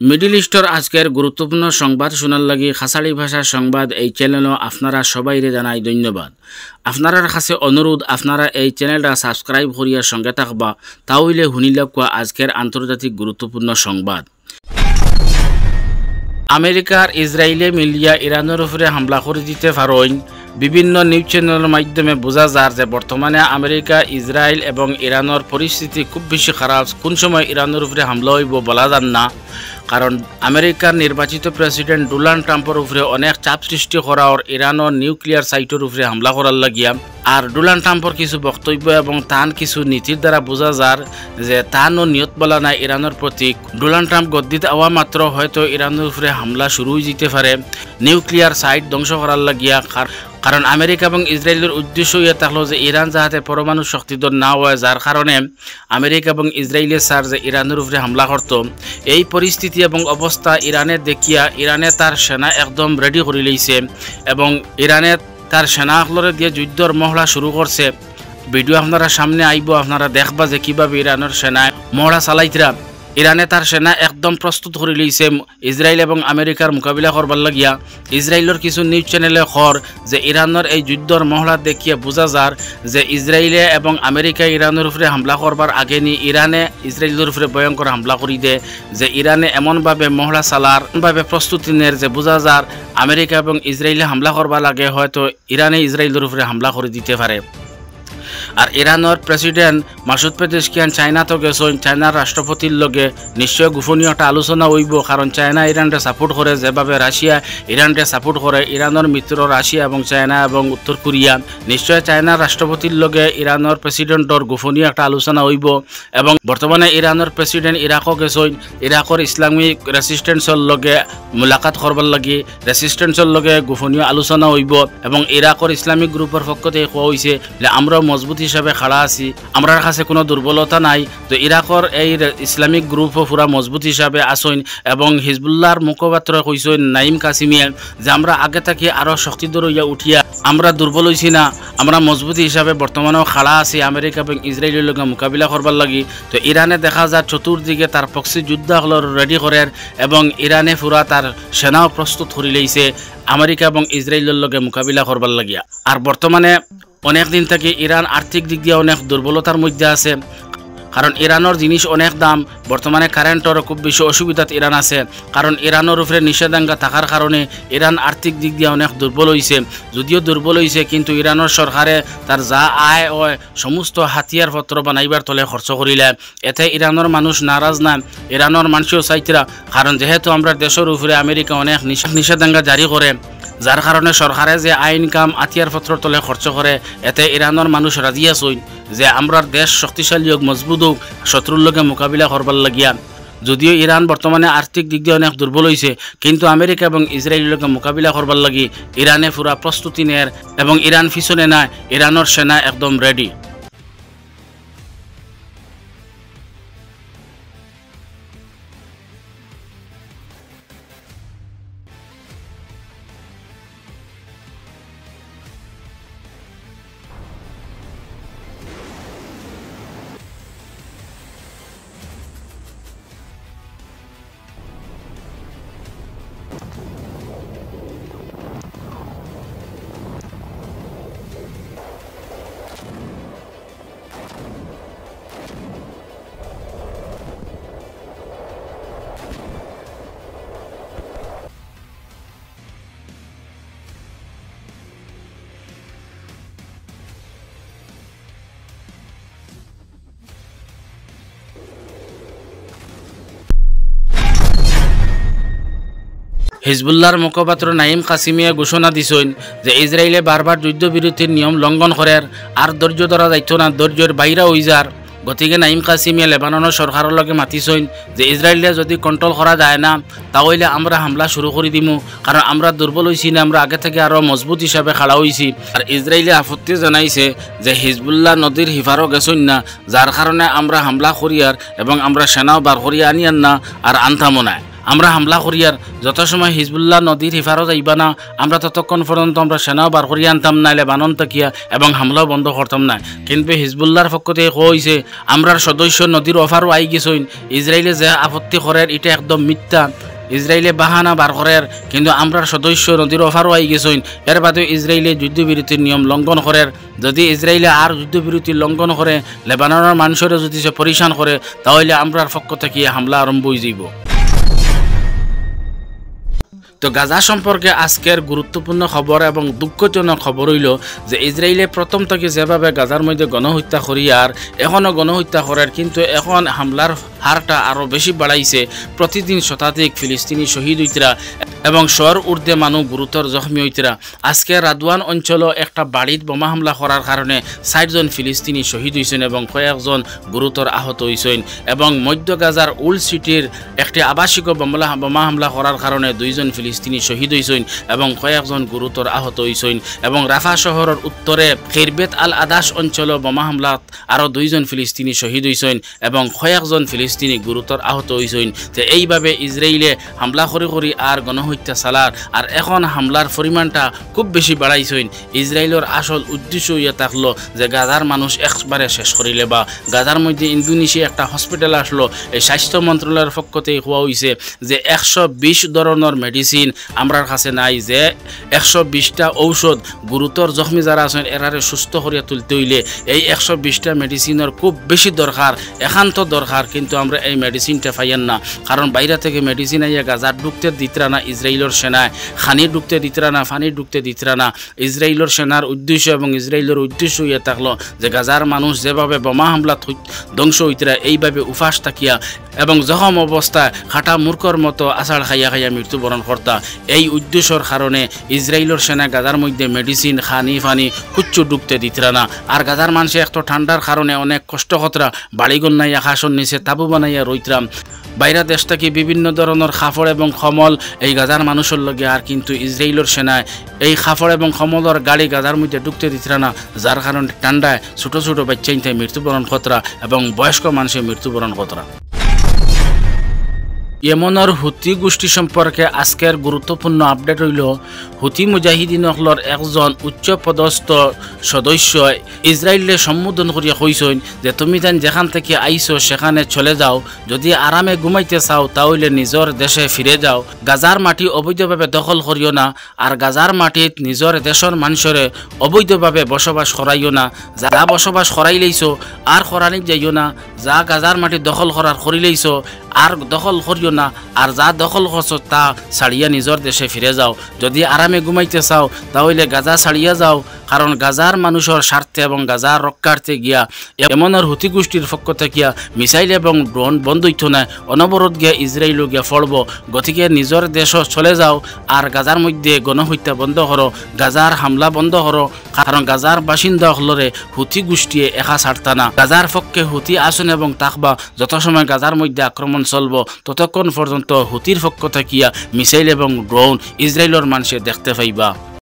Middle store আজকের গুরুত্বপূর্ণ সংবাদ শোনার লাগি খাসাড়ি ভাষার সংবাদ এই চ্যানেলও আপনারা সবাইরে জানাই ধন্যবাদ। আপনার কাছে অনুরোধ আপনারা এই চ্যানেলটা সাবস্ক্রাইব করিয়া সঙ্গে থাকবা, তাহলে শুনিলাম আজকের আন্তর্জাতিক গুরুত্বপূর্ণ সংবাদ। আমেরিকার ইসরায়েলে মিলিয়া ইরানের উপরে হামলা করে দিতে পারেন। বিভিন্ন নিউজ চ্যানেলের মাধ্যমে বোঝা যায় যে বর্তমানে আমেরিকা, ইসরায়েল এবং ইরানের পরিস্থিতি খুব বেশি খারাপ। কোন সময় ইরানের উপরে হামলা হইব বলা যান না, কারণ আমেরিকার নির্বাচিত প্রেসিডেন্ট ডোনাল্ড ট্রাম্পের উপরে অনেক চাপ সৃষ্টি করা ওর ইরানের নিউক্লিয়ার সাইটের উপরে হামলা করার লাগিয়া। আর ডোনাল্ড ট্রাম্পের কিছু বক্তব্য এবং তার কিছু নীতির দ্বারা বোঝা যায় যে তারও নিয়ত বলা নাই ইরানের প্রতি। ডোনাল্ড ট্রাম্প গদ্দিতে আওয়া মাত্র হয়তো ইরানের উপরে হামলা শুরু হয়ে যেতে পারে নিউক্লিয়ার সাইট ধ্বংস করার লাগিয়া। কারণ আমেরিকা এবং ইসরায়েলের উদ্দেশ্য ইয়ে থাকলো যে ইরান যাতে পরমাণু শক্তিধর না হয়, যার কারণে আমেরিকা এবং ইসরায়েলের স্যার যে ইরানের উপরে হামলা করত। এই পরিস্থিতি এবং অবস্থা ইরানে দেখিয়া ইরানে তার সেনা একদম রেডি করে লইছে এবং ইরানে তার সেনাগুলোরে দিয়ে যুদ্ধর মহড়া শুরু করছে। ভিডিও আপনারা সামনে আইব, আপনারা দেখবা যে কীভাবে ইরানের সেনায় মহড়া চালাইতরা। ইরানে তার সেনা একদম প্রস্তুত করে লইছে ইসরায়েল এবং আমেরিকার মোকাবিলা করবার লাগিয়া। ইসরায়েলের কিছু নিউজ চ্যানেলে খর যে ইরানের এই যুদ্ধর মহড়া দেখিয়ে বোঝা যার যে ইসরায়েলে এবং আমেরিকা ইরানের উপরে হামলা করবার আগে নি ইরানে ইসরায়েলের উপরে ভয়ঙ্কর হামলা করি দেয়। যে ইরানে এমনভাবে মহড়া চালার এমনভাবে প্রস্তুতি নেয় যে বোঝা যার আমেরিকা এবং ইসরায়েলে হামলা করবার লাগে হয়তো ইরানে ইসরায়েলের উপরে হামলা করে দিতে পারে। আর ইরানের প্রেসিডেন্ট মাসুদ পেজেশকিয়ান চায়না তো গেছেন, চায়নার রাষ্ট্রপতির লগে নিশ্চয় গোপনীয় একটা আলোচনা হইব, কারণ চায়না ইরানকে সাপোর্ট করে যেভাবে রাশিয়া ইরানকে সাপোর্ট করে। ইরানের মিত্র রাশিয়া এবং চায়না এবং উত্তর কোরিয়া। নিশ্চয় চায়নার রাষ্ট্রপতির লগে ইরানের প্রেসিডেন্টর গোপনীয় একটা আলোচনা হইব। এবং বর্তমানে ইরানের প্রেসিডেন্ট ইরাকও গেছেন, ইরাকর ইসলামিক রেসিস্টেন্সর লগে মুলাকাত করবার লাগি রেসিস্টেন্সর লগে গোপনীয় আলোচনা হইব। এবং ইরাকর ইসলামিক গ্রুপের পক্ষ থেকে কোয়া হয়েছে যে আমরা মজবুত হিসাবে খাড়া আছি, আমরার কাছে কোনো দুর্বলতা নাই। তো ইরাকর এই ইসলামিক গ্রুপও পুরা মজবুত হিসাবে আসেন। এবং হিজবুল্লাহর মুখপাত্র কইসেন নাইম কাসিমিয়ে যে আমরা আগে থাকি আরও শক্তিধর হইয়া উঠিয়া আমরা দুর্বল হইছি না, আমরা মজবুত হিসাবে বর্তমানেও খাড়া আছি আমেরিকা এবং ইসরায়েলের লগে মোকাবিলা করবার লাগি। তো ইরানে দেখা যায় চতুর্দিকে তার প্রক্সি যুদ্ধগুলো রেডি করেন এবং ইরানে পুরা তার সেনাও প্রস্তুত করে লইছে আমেরিকা এবং ইসরায়েলের লগে মোকাবিলা করবার লাগিয়া। আর বর্তমানে অনেক দিন থেকে ইরান আর্থিক দিক দিয়ে অনেক দুর্বলতার মধ্যে আছে, কারণ ইরানের জিনিস অনেক দাম। বর্তমানে কারেন্টেরও খুব বেশি অসুবিধাত ইরান আছে, কারণ ইরানের উপরে নিষেধাজ্ঞা থাকার কারণে ইরান আর্থিক দিক দিয়ে অনেক দুর্বল হয়েছে। যদিও দুর্বল হয়েছে কিন্তু ইরানের সরকারে তার যা আয় হয় সমস্ত হাতিয়ার পত্র বানাইবার তলে খরচ করিলে। এতে ইরানের মানুষ নারাজ না, ইরানের মানুষও চাইতরা, কারণ যেহেতু আমরা দেশের উপরে আমেরিকা অনেক নিষেধাজ্ঞা জারি করে, যার কারণে সরকারে যে আইন কাম আতিয়ার পত্র তলে খরচ করে। এতে ইরানের মানুষ রাজি আসইন যে আমরার দেশ শক্তিশালী হোক, মজবুত হোক, শত্রুর লগে মোকাবিলা করবার লাগিয়া। যদিও ইরান বর্তমানে আর্থিক দিক দিয়ে অনেক দুর্বল হয়েছে, কিন্তু আমেরিকা এবং ইসরায়েলের লগে মোকাবিলা করবার লাগি ইরানে পুরা প্রস্তুতি নেয় এবং ইরান পিছনে না, ইরানের সেনা একদম রেডি। হিজবুল্লাহর মুখপাত্র নাইম কাসিমিয়ে ঘোষণা দিছেন যে ইসরায়েলে বারবার যুদ্ধবিরতির নিয়ম লঙ্ঘন করার আর ধৈর্য ধরা যাইত না, ধৈর্যের বাইরা হয়ে যার। গতিকে নাইম কাসিমিয়ে লেবাননের সরকারের লগে মাতিছেন যে ইসরায়েলে যদি কন্ট্রোল করা যায় না তাহলে আমরা হামলা শুরু করে দিমু, কারণ আমরা দুর্বল হয়েছি না, আমরা আগে থেকে আরও মজবুত হিসাবে খাড়া হয়েছি। আর ইসরায়েলে আপত্তি জানাইছে যে হিজবুল্লাহ নদীর হিফারও গেছেন না, যার কারণে আমরা হামলা করিয়ার এবং আমরা সেনাও বার করিয়া আনিয়ার না আর আনতামও না। আমরা হামলা করিয়ার যত সময় হিজবুল্লাহ নদীর হিফারত আইবা না আমরা ততক্ষণ পর্যন্ত আমরা সেনাও বার করিয়া আনতাম না লেবানন তাকিয়া এবং হামলাও বন্ধ করতাম না। কিন্তু হিজবুল্লাহর পক্ষ থেকে কইছে আমরার সদস্য নদীর অফারও আই গেছইন, ইসরায়েলে যে আপত্তি করের এটা একদম মিথ্যা, ইসরায়েলে বাহানা বার করের কিন্তু আমরার সদস্য নদীর অফারও আই গেছইন। এর বাদে ইসরায়েলে যুদ্ধবিরতির নিয়ম লঙ্ঘন করের, যদি ইসরায়েলে আর যুদ্ধবিরতি লঙ্ঘন করে লেবাননের মানুষের যদি সে পরিশান করে তাহলে আমরার পক্ষ থেকে হামলা আরম্ভ হয়ে যাইব। তো গাজা সম্পর্কে আজকের গুরুত্বপূর্ণ খবর এবং দুঃখজনক খবর হইল যে ইসরায়েলে প্রথম থেকে যেভাবে গাজার মধ্যে গণহত্যা করিয়ার এখনও গণহত্যা করার, কিন্তু এখন হামলার হারটা আরও বেশি বাড়াইছে। প্রতিদিন শতাধিক ফিলিস্তিনি শহীদ হইতরা এবং শহর ঊর্ধ্বে মানুষ গুরুতর জখমী হইতরা। আজকে রাদওয়ান অঞ্চলও একটা বাড়িত বোমা হামলা করার কারণে ৬০ জন ফিলিস্তিনি শহীদ হয়েছেন এবং কয়েকজন গুরুতর আহত হয়েছেন। এবং মধ্য গাজার উল সিটির একটি আবাসিক বোমা হামলা করার কারণে ২ জন ফিলিস্তিনি শহীদ হয়েছেন এবং কয়েকজন গুরুতর আহত হয়েছেন। এবং রাফা শহরের উত্তরে খিরবেত আল আদাস অঞ্চল বোমা হামলাত আরও ২ জন ফিলিস্তিনি শহীদ হয়েছেন এবং কয়েকজন ফিলিস্তিনি গুরুতর আহত হয়েছেন। তো এইভাবে ইসরায়েলে হামলা করি আর গণহত্যা চালার আর এখন হামলার পরিমাণটা খুব বেশি বাড়াইছেন। ইসরায়েলের আসল উদ্দেশ্য ইয়ে থাকলো যে গাজার মানুষ একবারে শেষ করিলে বা গাজার মধ্যে ইন্দোনেশিয়া একটা হসপিটাল আসলো, এই স্বাস্থ্য মন্ত্রণালয়ের পক্ষ থেকে হওয়া হয়েছে যে ১২০ ধরনের মেডিসিন আমরার কাছে নাই, যে ১২০টা ঔষধ গুরুতর জখমী যারা আছেন এরারে সুস্থ করিয়া তুলতে হইলে এই ১২০টা মেডিসিনের খুব বেশি দরকার, একান্ত দরকার। কিন্তু আমরা এই মেডিসিনটা পাইয়ান না, কারণ বাইরে থেকে মেডিসিন আইয়া গাজার ঢুকতে দিতরা না ইসরায়েলের সেনায়, খানি ঢুকতে দিতরা না, ফানি ঢুকতে দিতরা না। ইসরায়েলের সেনার উদ্দেশ্য এবং ইসরায়েলের উদ্দেশ্য ইয়ে থাকলো যে গাজার মানুষ যেভাবে বোমা হামলা ধ্বংস হইতরা এইভাবে উপাস থাকিয়া এবং জখম অবস্থায় খাটা মূর্খর মতো আষাঢ় খাইয়া খাইয়া মৃত্যুবরণ কর্তা। এই উদ্দেশ্যর কারণে ইসরায়েলের সেনা গাজার মধ্যে মেডিসিন খানি ফানি কুচ্ছু ঢুকতে দিতরা না। আর গাজার মানুষে একটু ঠান্ডার কারণে অনেক কষ্ট কতরা বাড়িঘর নাই আকাশর নিচে তাবু বানাইয়া রইতরাম। বাইরে দেশ থেকে বিভিন্ন ধরনের খাফড় এবং খমল এই গাজার মানুষের লগে, আর কিন্তু ইসরায়েলের সেনায় এই খাফড় এবং খমলের গাড়ি গাজার মধ্যে ঢুকতে দিতরা না, যার কারণে ঠান্ডায় ছোটো ছোটো বাচ্চাইতে মৃত্যুবরণ কতরা এবং বয়স্ক মানুষের মৃত্যুবরণ কতরা। ইয়েমেনের হুতি গোষ্ঠী সম্পর্কে আজকের গুরুত্বপূর্ণ আপডেট হইল হুতি মুজাহিদিনসকলের একজন উচ্চপদস্থ সদস্য ইসরায়েলে সম্বোধন করিয়া কইছেন যে তুমি যেখান থেকে আইছো সেখানে চলে যাও, যদি আরামে ঘুমাইতে চাও তাহলে নিজের দেশে ফিরে যাও, গাজার মাটি অবৈধভাবে দখল করিও না, আর গাজার মাটিত নিজের দেশের মানুষরে অবৈধভাবে বসবাস করাইও না, যা বসবাস করাই লইছো আর করানি যাইও না, যা গাজার মাটি দখল করার করি লইছো আর দখল করিও না, আর যা দখল করছো তা ছাড়িয়া নিজের দেশে ফিরে যাও। যদি আরামে ঘুমাইতে চাও তাহলে গাজা ছাড়িয়া যাও, কারণ গাজার মানুষের স্বার্থে এবং গাজার রক্ষার্থে গিয়া ইয়েমেনের হুতি গোষ্ঠীর পক্ষ থেকে মিসাইল এবং ড্রোন বন্ধ হইত না, অনবরত গিয়া ইসরায়েলও গিয়া ফলব। গতিকে নিজের দেশ চলে যাও আর গাজার মধ্যে গণহত্যা বন্ধ করো, গাজার হামলা বন্ধ করো, কারণ গাজার বাসিন্দা হলরে হুতি গোষ্ঠী একা ছাড়তা না। গাজার পক্ষে হুতি আসন এবং তাকবা যত সময় গাজার মধ্যে আক্রমণ চলব ততক্ষণ পর্যন্ত হুতির পক্ষ থেকে মিসাইল এবং ড্রোন ইসরায়েলের মানুষে দেখতে পাইবা।